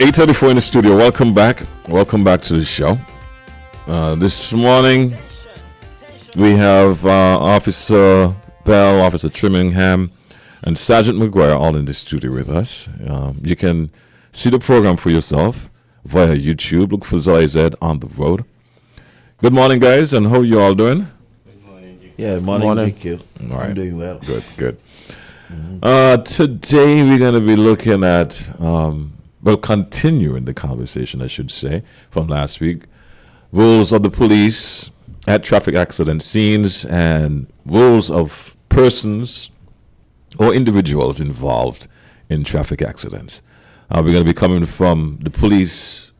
8:34 in the studio. Welcome back. Welcome back to the show. This morning we have Officer Bell, Officer Trimmingham, and Sergeant McGuire all in the studio with us. You can see the program for yourself via YouTube. Look for Zoe Z on the road. Good morning, guys, and how you all doing? Good morning. Yeah, morning. Thank you. All right. I'm doing well. Good. Today we're going to be looking at, continuing the conversation, I should say, from last week. Roles of the police at traffic accident scenes and roles of persons or individuals involved in traffic accidents. We're going to be coming from the police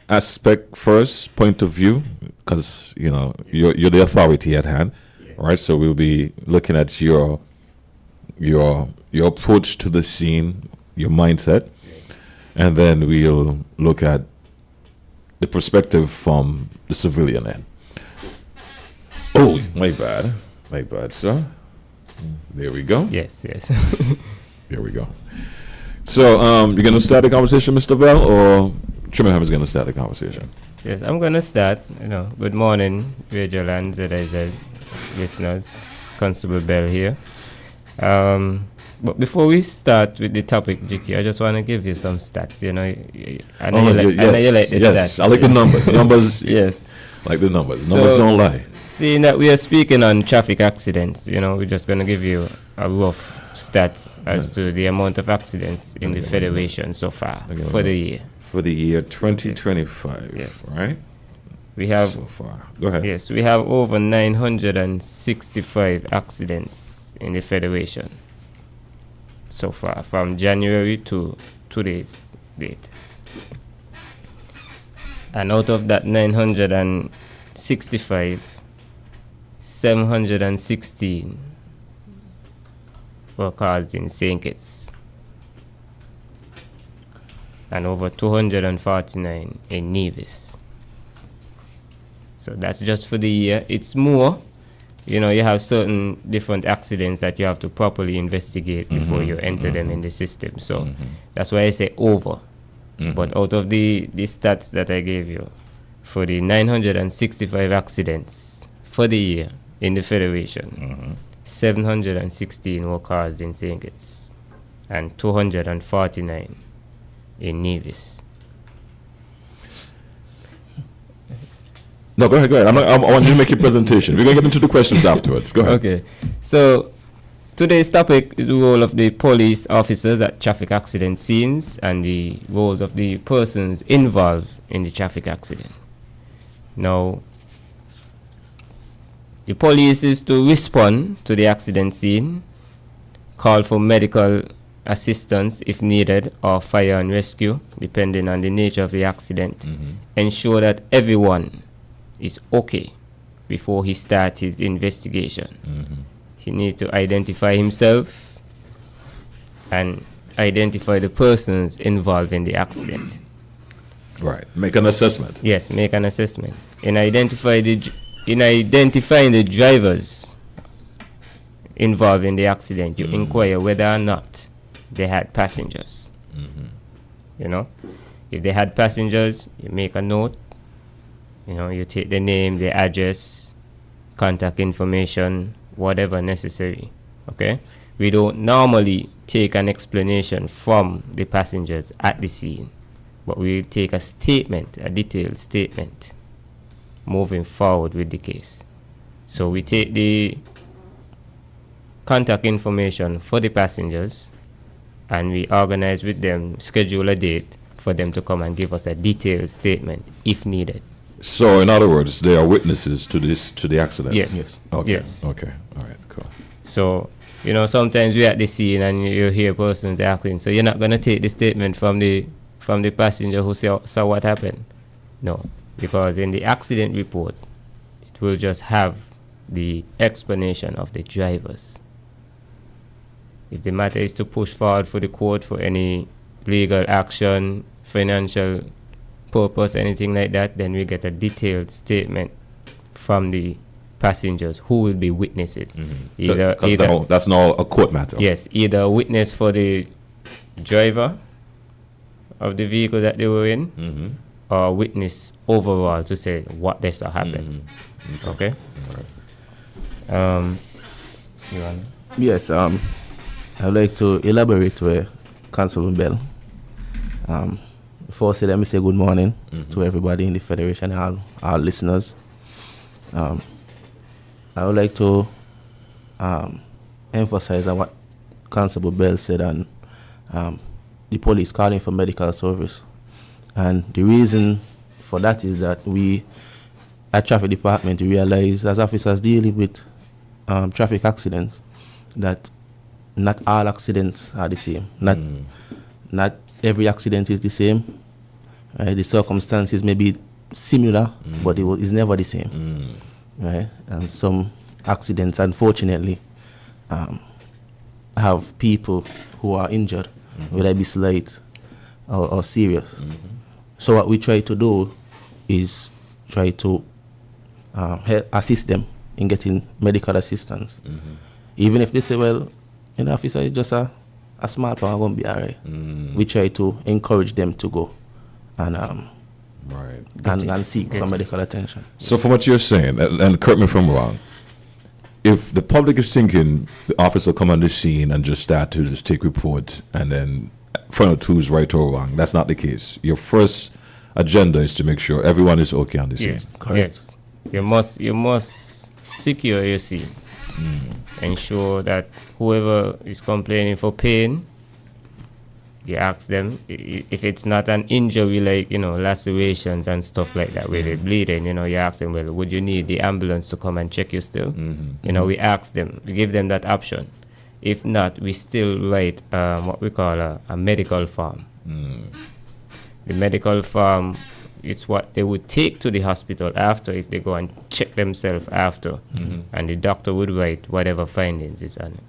aspect first, point of view, because, you're the authority at hand, right? So we'll be looking at your approach to the scene, your mindset, and then we'll look at the perspective from the civilian end. Oh, my bad, sir. There we go. Yes. There we go. So, you're going to start the conversation, Mr. Bell, or Trimmingham is going to start the conversation? Yes, I'm going to start. Good morning, Radio Land, ZIZ listeners. Constable Bell here. But before we start with the topic, Jiki, I just want to give you some stats. I know you like the stats. I like the numbers. Yes. Like the numbers. Numbers don't lie. Seeing that we are speaking on traffic accidents, we're just going to give you a rough stats as to the amount of accidents in the Federation so far for the year. For the year 2025, yes. Right? We have so far. Go ahead. Yes, we have over 965 accidents in the Federation so far, from January to today's date. And out of that 965, 716 were caused in St. Kitts, and over 249 in Nevis. So that's just for the year. It's more. You have certain different accidents that you have to properly investigate before you enter them in the system. So that's why I say over. But out of the stats that I gave you, for the 965 accidents for the year in the Federation, 716 were caused in St. Kitts and 249 in Nevis. No, go ahead. I want you to make your presentation. We're going to get into the questions afterwards. Go ahead. Okay. So, today's topic is the role of the police officers at traffic accident scenes and the roles of the persons involved in the traffic accident. Now, the police is to respond to the accident scene, call for medical assistance if needed, or fire and rescue, depending on the nature of the accident. Ensure that everyone is okay before he starts his investigation. He needs to identify himself and identify the persons involved in the accident. Right. Make an assessment. Yes, make an assessment. In identifying the drivers involved in the accident, you inquire whether or not they had passengers. If they had passengers, you make a note. You take the name, the address, contact information, whatever necessary. Okay? We don't normally take an explanation from the passengers at the scene, but we take a statement, a detailed statement, moving forward with the case. So we take the contact information for the passengers, and we organize with them, schedule a date for them to come and give us a detailed statement if needed. So, in other words, they are witnesses to the accident? Yes. Okay. Yes. Okay. All right, cool. So, sometimes we're at the scene and you hear persons acting, so you're not going to take the statement from the passenger who saw what happened. No, because in the accident report, it will just have the explanation of the drivers. If the matter is to push forward for the court for any legal action, financial purpose, anything like that, then we get a detailed statement from the passengers who will be witnesses. That's not a court matter. Yes, either a witness for the driver of the vehicle that they were in, Mm-hmm. or a witness overall to say what they saw happen. Okay. You want? Yes, I'd like to elaborate where Constable Bell. Firstly, let me say good morning to everybody in the Federation and our listeners. I would like to emphasize on what Constable Bell said on the police calling for medical service. And the reason for that is that we, at Traffic Department, realize as officers dealing with traffic accidents that not all accidents are the same. Not every accident is the same. The circumstances may be similar, but it's never the same. Right? And some accidents, unfortunately, have people who are injured, whether it be slight or serious. So what we try to do is try to assist them in getting medical assistance. Even if they say, well, officer, it's just a small problem, I'm going to be all right. We try to encourage them to go and and seek some medical attention. So from what you're saying, and correct me if I'm wrong, if the public is thinking the officer come on the scene and just start to just take report and then find out who's right or wrong, that's not the case. Your first agenda is to make sure everyone is okay on the scene. Yes. Yes. You must secure your scene. Ensure that whoever is complaining for pain, you ask them if it's not an injury like lacerations and stuff like that where they're bleeding. You ask them, well, would you need the ambulance to come and check you still? We ask them, we give them that option. If not, we still write what we call a medical form. The medical form, it's what they would take to the hospital after if they go and check themselves after, and the doctor would write whatever findings is on it.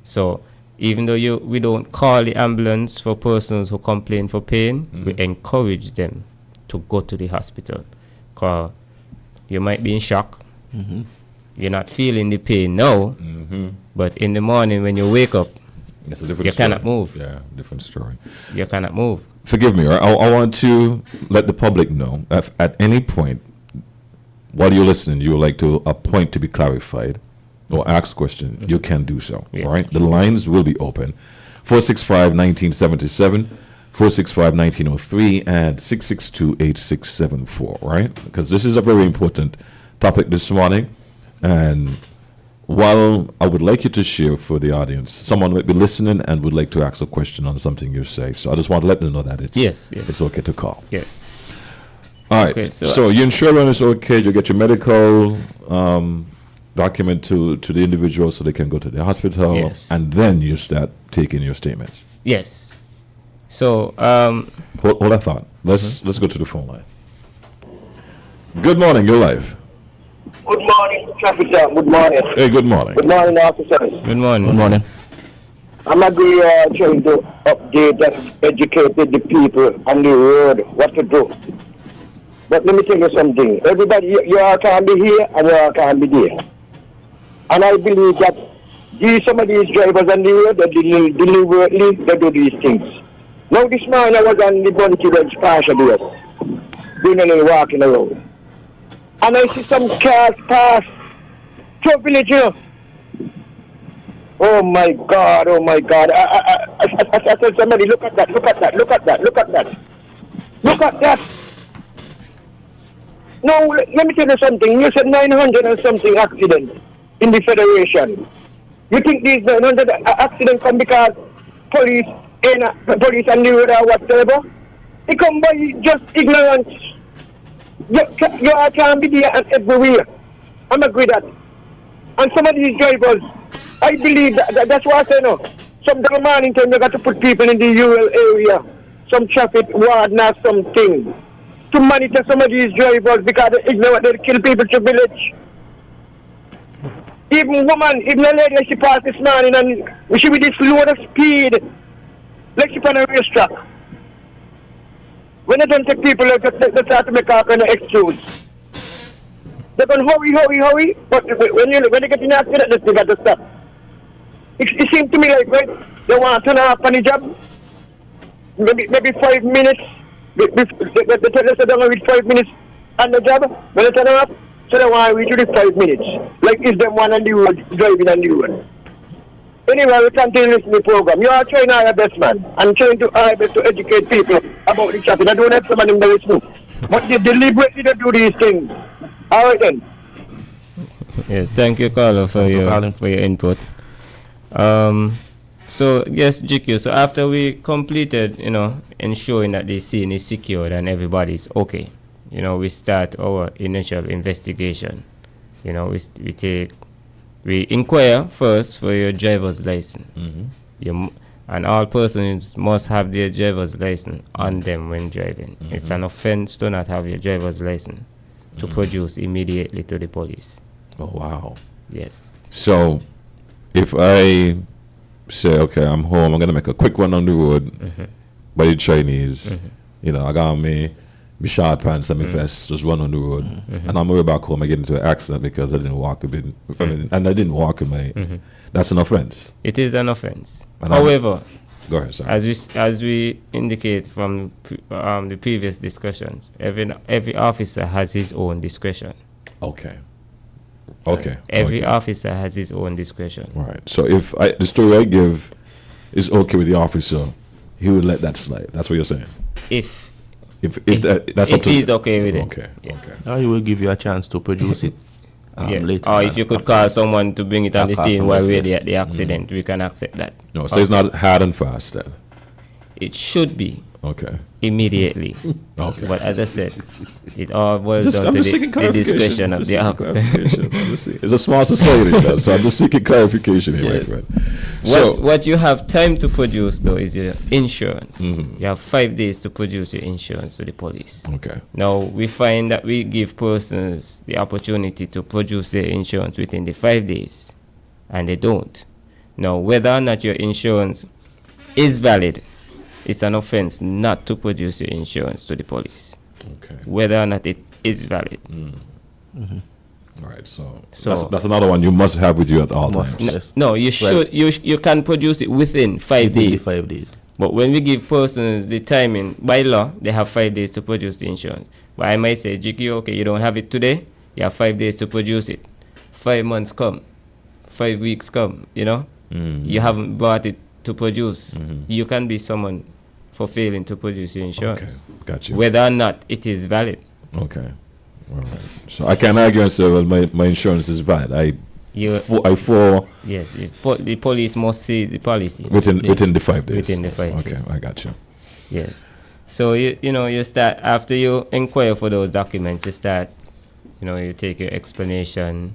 So even though we don't call the ambulance for persons who complain for pain, we encourage them to go to the hospital. Because you might be in shock. You're not feeling the pain now, but in the morning when you wake up, It's a different you story. cannot move. Yeah, different story. You cannot move. Forgive me, I want to let the public know that at any point, while you're listening, you would like to a point to be clarified or ask question, you can do so. Yes. All right? The lines will be open. 465-1977, 465-1903, and 662-8674, right? Because this is a very important topic this morning. And while I would like you to share for the audience, someone might be listening and would like to ask a question on something you say. So I just want to let them know that it's okay to call. Yes. All right. Okay, so your insurance is okay. You get your medical document to the individual so they can go to the hospital. Yes. And then you start taking your statements. Yes. So, Hold that thought. Let's go to the phone line. Good morning. You're live. Good morning, traffic jam. Good morning. Hey, good morning. Good morning, officers. good morning. Good morning. I'm agree trying to update and educate the people on the road what to do. But let me tell you something. Everybody, you all can be here and you all can be there. And I believe that some of these drivers on the road, they deliberately they do these things. Now this morning I was on the Bunty Ridge partial there, doing a little walking around. And I see some cars pass through village, Oh my God, oh my God. I said somebody, look at that. Now, let me tell you something. You said 900 and something accidents in the Federation. You think these 900 accidents come because police and the road or whatever? They come by just ignorance. You can't be there and everywhere. I'm agree that. And some of these drivers, I believe that's what I say now. Some morning time you got to put people in the UL area, some traffic warden or something, to monitor some of these drivers because they ignorant, they kill people to village. Even a lady, she passed this morning and she with this load of speed, like she on a racetrack. When they don't take people, they start to make all kind of excuse. They can hurry, but when they get in an accident, they got to stop. It seems to me like, right, they want to turn off on the job. maybe 5 minutes. They tell us that with 5 minutes on the job. When they turn up, so they want we do the 5 minutes. Like if them one on the road, driving on the road. Anyway, we continue listening to the program. You are trying our best, man. I'm trying to our best to educate people about the traffic. I don't have someone in the listening. But they deliberately don't do these things. All right then. Yeah, thank you, Carlo, for your input. So yes, GQ. So after we completed, ensuring that the scene is secured and everybody's okay, we start our initial investigation. We inquire first for your driver's license. And all persons must have their driver's license on them when driving. It's an offense to not have your driver's license to produce immediately to the police. Oh, wow. Yes. So, if I say, okay, I'm home, I'm going to make a quick run on the road by the Chinese, I got me short pants and my vest, just run on the road. And on my way back home, I get into an accident because I didn't walk a bit. And I didn't walk in my... That's an offense. It is an offense. And However, go ahead, sorry. as we indicate from the previous discussions, every officer has his own discretion. Okay. Every officer has his own discretion. Right. So if the story I give is okay with the officer, he would let that slide. That's what you're saying. If that's up to he's okay with it. Okay. Yes. Okay. Or he will give you a chance to produce it later. Or if you could call someone to bring it on the scene while we're at the accident, we can accept that. No, so it's not hard and fast then. It should be Okay. immediately. Okay. But as I said, it all boils down to the discretion of the officer. It's a small society, though, so I'm just seeking clarification here, Yes. my friend. So, What you have time to produce, though, is your insurance. You have 5 days to produce your insurance to the police. okay. Now, we find that we give persons the opportunity to produce their insurance within the 5 days, and they don't. Now, whether or not your insurance is valid, it's an offense not to produce your insurance to the police, Okay. whether or not it is valid. All right. So So- that's another one you must have with you at all Must. times. Yes. No, you should. You can produce it within 5 Within the days. 5 days. But when we give persons the timing, by law, they have 5 days to produce the insurance. But I might say, GQ, okay, you don't have it today, you have 5 days to produce it. 5 months come, 5 weeks come, you haven't brought it to produce. You can be summoned for failing to produce your Okay. insurance, Got you. whether or not it is valid. Okay. All right. So I can argue and say, well, my insurance is valid. I fall Yes, the police must see the policy. within the 5 days. Within the 5 Okay, days. I got you. Yes. So you start after you inquire for those documents. You start, you take your explanation,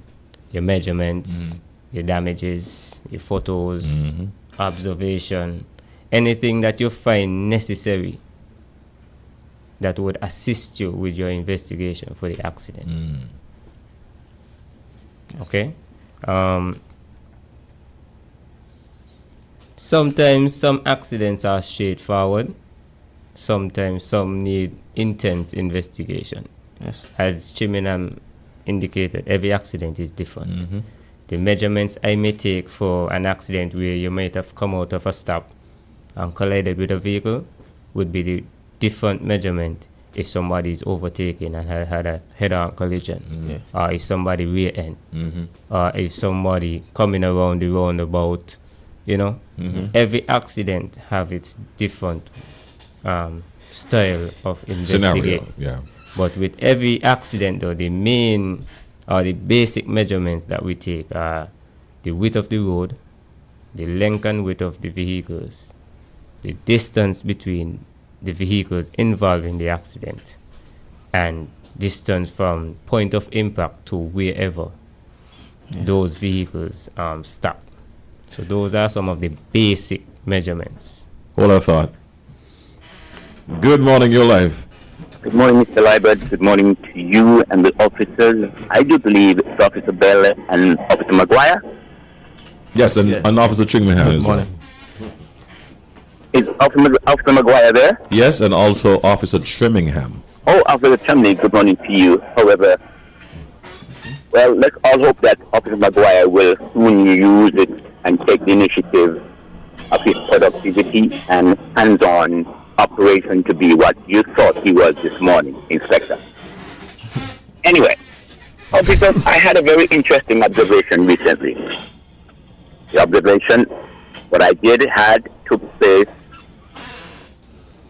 your measurements, your damages, your photos, observation, anything that you find necessary that would assist you with your investigation for the accident. Okay. Sometimes some accidents are straightforward. Sometimes some need intense investigation. Yes. As Chiminam indicated, every accident is different. The measurements I may take for an accident where you might have come out of a stop and collided with a vehicle would be the different measurement if somebody is overtaken and had a head-on collision, or if somebody rear-end, or if somebody coming around the roundabout, Every accident have its different style of investigation. Scenario, yeah. But with every accident, though, the main or the basic measurements that we take are the width of the road, the length and width of the vehicles, the distance between the vehicles involved in the accident, and distance from point of impact to wherever those vehicles stop. So those are some of the basic measurements. Hold on, thought. Good morning, you're live. Good morning, Mr. Liebert. Good morning to you and the officers. I do believe it's Officer Bell and Officer Maguire. Yes, and Officer Tringman. Good morning. Is Officer Maguire there? Yes, and also Officer Trimmingham. Oh, Officer Chumley, good morning to you. However, well, let's all hope that Officer Maguire will soon use it and take the initiative of his productivity and hands-on operation to be what you thought he was this morning, Inspector. Anyway, officers, I had a very interesting observation recently. The observation, what I did had took place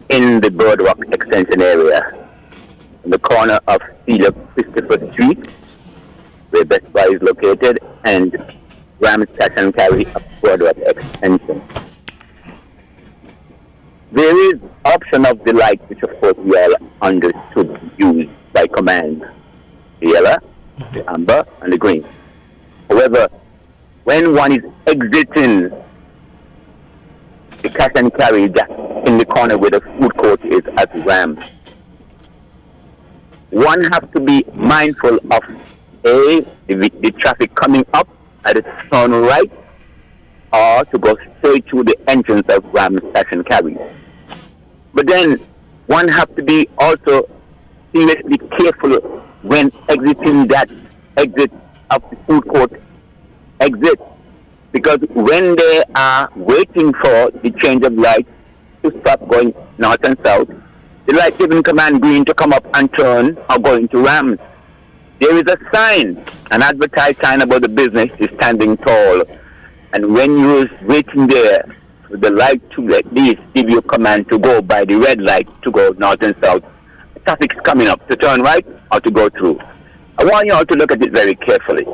in the Birdwalk Extension area, in the corner of Cedar Christopher Street, where Best Buy is located, and Rams Cash and Carry up Birdwalk Extension. There is option of the light, which of course we all understood used by command, the yellow, the amber, and the green. However, when one is exiting the Cash and Carry that in the corner where the food court is at Rams, one has to be mindful of the traffic coming up at the turn right, or to go straight to the entrance of Rams Cash and Carry. But then one has to be also seriously careful when exiting that exit of the food court exit, because when they are waiting for the change of light to stop going north and south, the light giving command green to come up and turn or go into Rams. There is a sign, an advertised sign about the business is standing tall, and when you're waiting there for the light to at least give you command to go by the red light to go north and south, traffic is coming up to turn right or to go through. I want you all to look at it very carefully,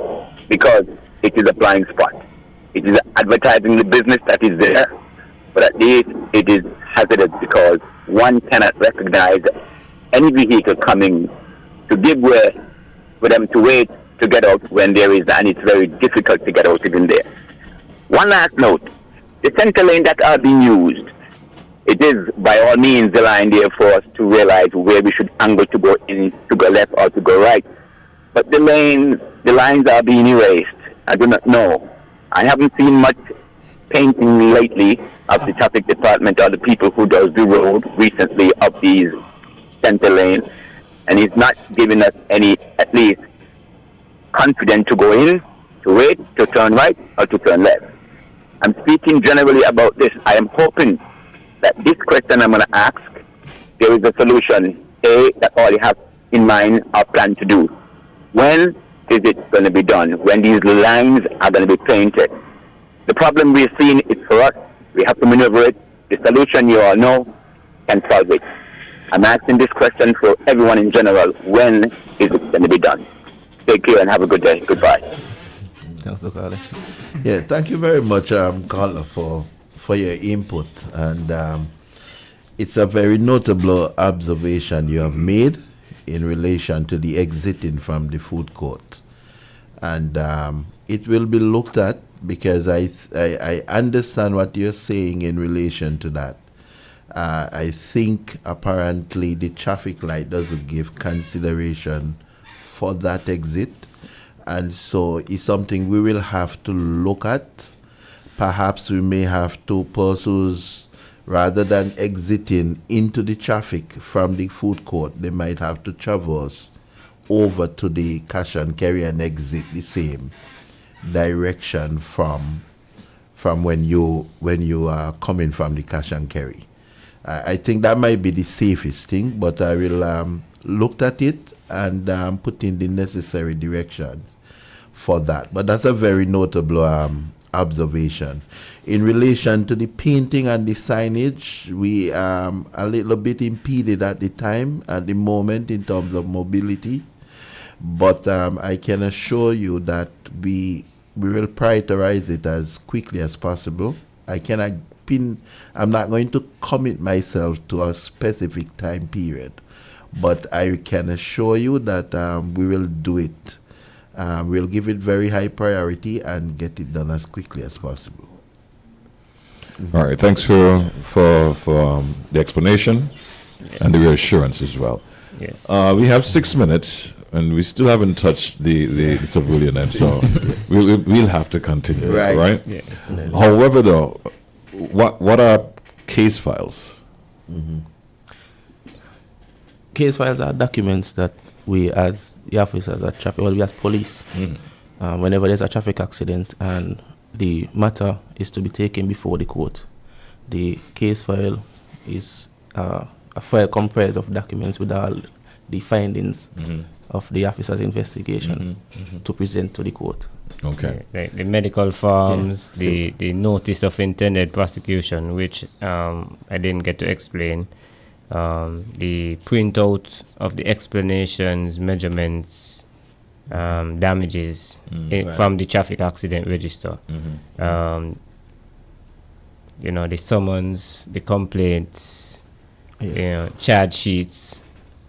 because it is a blind spot. It is advertising the business that is there, but at least it is hazardous because one cannot recognize any vehicle coming to give way for them to wait to get out when there is, and it's very difficult to get out even there. One last note, the center lane that are being used, it is by all means the line there for us to realize where we should angle to go in, to go left or to go right. But the lines are being erased. I do not know. I haven't seen much painting lately of the traffic department or the people who does the road recently of these center lanes, and it's not giving us any, at least, confidence to go in, to wait, to turn right, or to turn left. I'm speaking generally about this. I am hoping that this question I'm going to ask, there is a solution, that all you have in mind or plan to do. When is it going to be done? When these lines are going to be painted? The problem we're seeing is for us. We have to maneuver it. The solution, you all know, can solve it. I'm asking this question for everyone in general. When is it going to be done? Take care and have a good day. Goodbye. Thanks for calling. Yeah, thank you very much, caller, for your input. And it's a very notable observation you have made in relation to the exiting from the food court. And it will be looked at, because I understand what you're saying in relation to that. I think apparently the traffic light doesn't give consideration for that exit. And so it's something we will have to look at. Perhaps we may have to pursue, rather than exiting into the traffic from the food court, they might have to traverse over to the Cash and Carry and exit the same direction from when you are coming from the Cash and Carry. I think that might be the safest thing, but I will look at it and put in the necessary directions for that. But that's a very notable observation. In relation to the painting and the signage, we are a little bit impeded at the moment in terms of mobility. But I can assure you that we will prioritize it as quickly as possible. I'm not going to commit myself to a specific time period, but I can assure you that we will do it. We'll give it very high priority and get it done as quickly as possible. All right. Thanks for the explanation and the reassurance as well. Yes. We have 6 minutes, and we still haven't touched the civilian end, so we'll have to continue. Right? Yes. However, though, what are case files? Mm-hmm. Case files are documents that we, as the officers at traffic, we as police, whenever there's a traffic accident and the matter is to be taken before the court, the case file is a file comprised of documents with all the findings of the officer's investigation to present to the court. Okay. The medical forms, Yeah, the notice of intended prosecution, which I didn't get to explain, the printout of the explanations, measurements, damages from the traffic accident register. You know, the summons, the complaints, Yes. you know, charge sheets,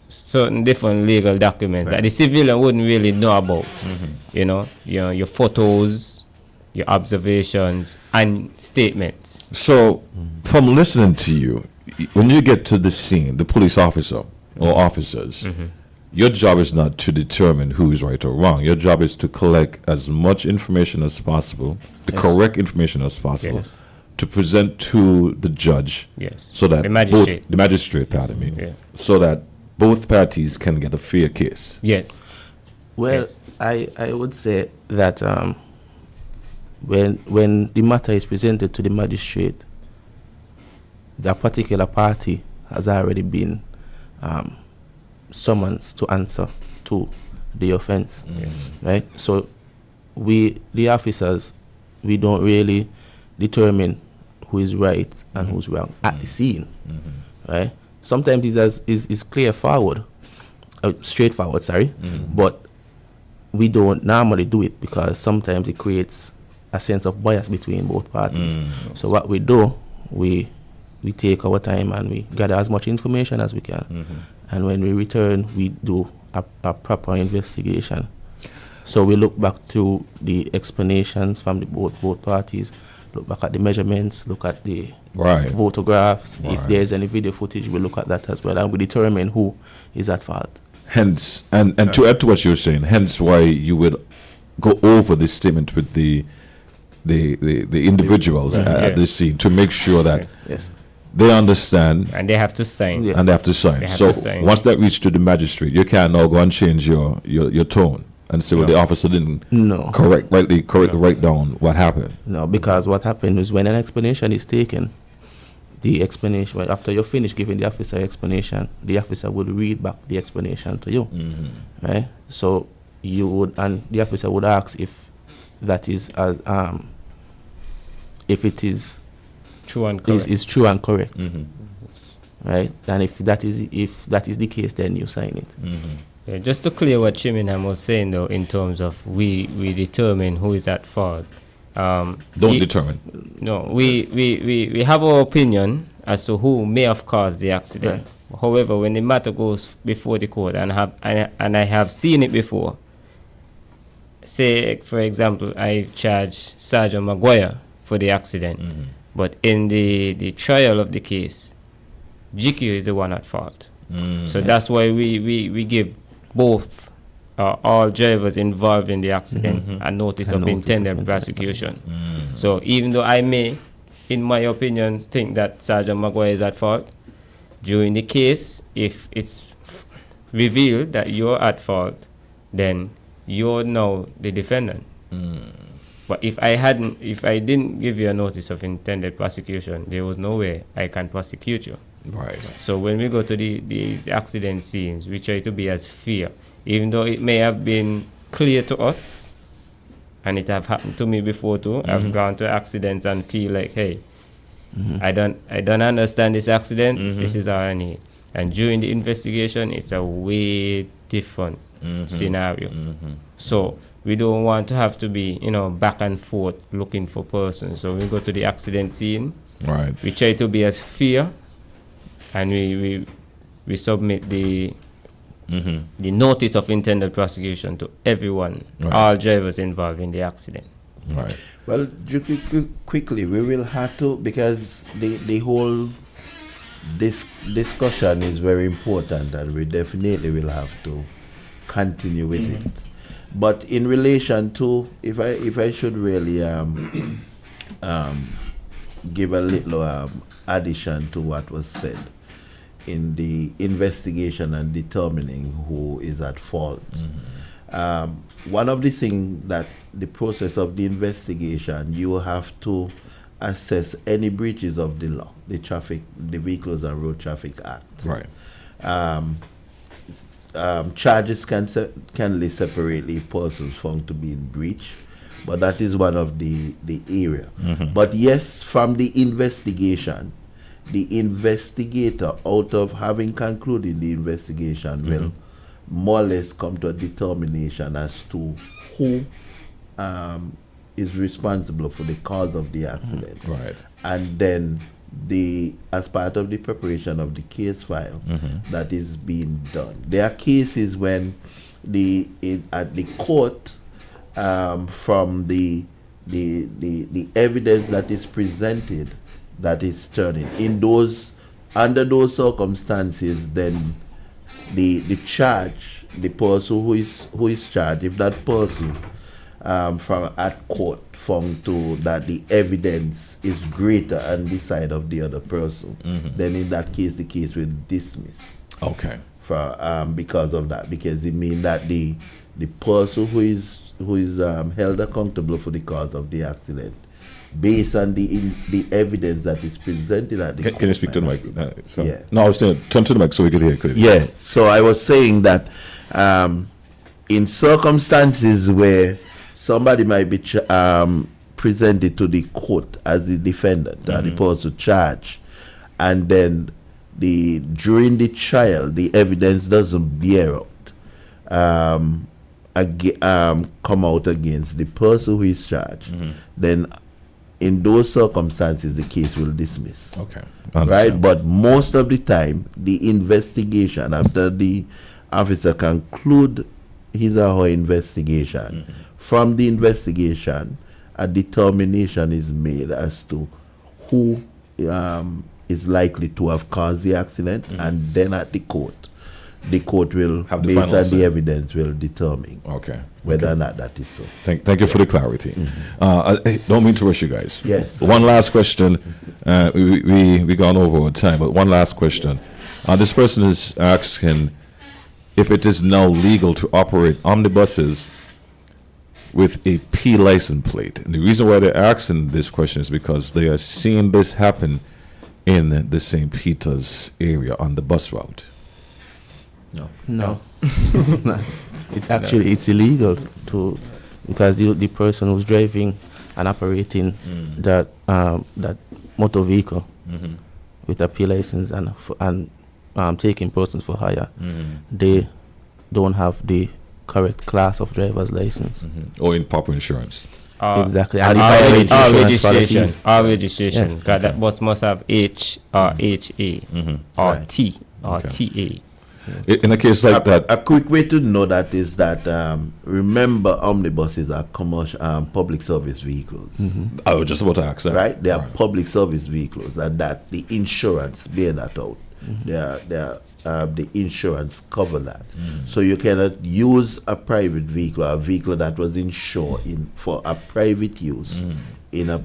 certain different legal documents that the civilian wouldn't really know about. You know, your photos, your observations, and statements. So, from listening to you, when you get to the scene, the police officer or officers, your job is not to determine who is right or wrong. Your job is to collect as much information as possible, the Yes. correct information as possible, Yes. to present to the judge, Yes. so that The magistrate. both the magistrate, pardon me, Yeah. so that both parties can get a fair case. Yes. Well, Yes. I would say that when the matter is presented to the magistrate, that particular party has already been summoned to answer to the offense, Yes. right? So we, the officers, we don't really determine who is right and who's wrong at the scene, right? Sometimes is clear forward, straightforward, sorry, but we don't normally do it because sometimes it creates a sense of bias between both parties. So what we do, we take our time and we gather as much information as we can, and when we return, we do a proper investigation. So we look back to the explanations from the both parties, look back at the measurements, look at the Right. photographs. If Right. there's any video footage, we look at that as well, and we determine who is at fault. Hence, and to add to what you're saying, hence why you would go over this statement with the individuals Right. at the scene to make sure that Yes. they understand And they have to sign. Yes. and they have to sign. They have So to sign. once that reaches to the magistrate, you can't now go and change your tone and say, well, No. the officer didn't No. correctly write down what happened. No, because what happened is when an explanation is taken, the explanation, well, after you finish giving the officer explanation, the officer would read back the explanation to you, right? So you would, and the officer would ask if that is as if it is True and correct. is true and correct, right? And if that is the case, then you sign it. Yeah, just to clear what Chiminham was saying, though, in terms of we determine who is at fault. Don't we- determine. No, we have our opinion as to who may have caused the accident. However, when the matter goes before the court, and I have seen it before, say, for example, I charge Sergeant Maguire for the accident, but in the trial of the case, GQ is the one at fault. So that's why we give both all drivers involved in the accident a notice A of notice of intended intended prosecution. So even though I may, in my opinion, think that Sergeant Maguire is at fault, during the case, if it's revealed that you're at fault, then you're now the defendant. But if I didn't give you a notice of intended prosecution, there was no way I can prosecute you. Right. So when we go to the accident scenes, we try to be as fair, even though it may have been clear to us, and it have happened to me before too. I've gone to accidents and feel like, hey, I don't understand this accident. This is all I need. And during the investigation, it's a way different scenario. So we don't want to have to be, back and forth looking for persons. So when we go to the accident scene, Right. we try to be as fair, and we submit the notice of intended prosecution to everyone, Right. all drivers involved in the accident. Right. Well, quickly, we will have to, because the whole discussion is very important, and we definitely will have to continue with it. But in relation to, if I should really give a little addition to what was said in the investigation and determining who is at fault. One of the things that the process of the investigation, you have to assess any breaches of the law, the Vehicles and Road Traffic Act. Right. Charges can list separately persons found to be in breach, but that is one of the area. But yes, from the investigation, the investigator, out of having concluded the investigation, will more or less come to a determination as to who is responsible for the cause of the accident. Right. And then as part of the preparation of the case file, that is being done. There are cases when at the court, from the evidence that is presented, that is turning under those circumstances, then the person who is charged, if that person from at court found that the evidence is greater on the side of the other person, then in that case the case will dismiss. Okay. Because of that, because it means that the person who is held accountable for the cause of the accident, based on the evidence that is presented at the court. Can you speak to the mic? Yeah. No, I was saying, turn to the mic so we could hear clearly. Yeah. So I was saying that in circumstances where somebody might be presented to the court as the defendant, or the person charged, and then during the trial the evidence doesn't bear out, come out against the person who is charged, then in those circumstances the case will dismiss. Okay. Right? But most of the time, the investigation, after the officer conclude his or her investigation, from the investigation, a determination is made as to who is likely to have caused the accident, and then at the court will, Have the based final on say. the evidence, will determine whether or not that is so. Thank you for the clarity. I don't mean to rush you guys. Yes. One last question. We gone over time, but one last question. This person is asking if it is now legal to operate omnibuses with a P license plate. And the reason why they're asking this question is because they are seeing this happen in the St. Peter's area on the bus route. No, it's not. It's actually it's illegal to, because the person who's driving and operating that motor vehicle with a P license and taking persons for hire, they don't have the correct class of driver's license. Or in proper insurance. Exactly. Our And violate insurance policies. registration. Yes. Because that bus must have H or HA or Right. T or Okay. TA. In a case like that, A quick way to know that is that remember, omnibuses are commercial public service vehicles. I was just about to ask that. Right? They are public service vehicles, and that the insurance bear that out. The insurance cover that. So you cannot use a private vehicle, a vehicle that was insured for a private use in a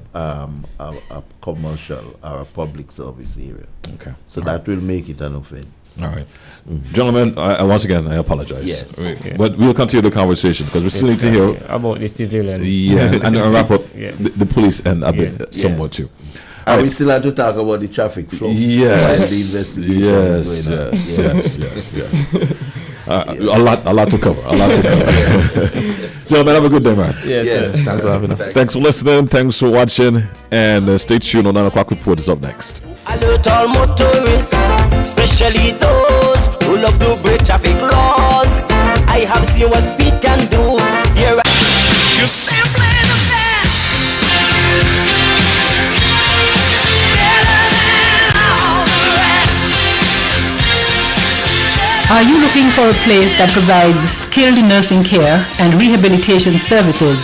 commercial or a public service area. Okay. So that will make it an offense. All right. Gentlemen, once again, I apologize. Yes. But we'll continue the conversation because we still need to hear. About the civilians. Yeah, and wrap up Yes. the police and a bit Yes. somewhat too. And we still have to talk about the traffic flow. Yes. While the investigation is going on. Yes. A lot to cover. Gentlemen, have a good day, man. Yes. Thanks for having us. Thanks for listening. Thanks for watching. And stay tuned on 9 o'clock report is up next. Alert all motorists, especially those who love to break traffic laws. I have seen what speed can do. Here you're simply the best. Better than all the rest. Are you looking for a place that provides skilled nursing care and rehabilitation services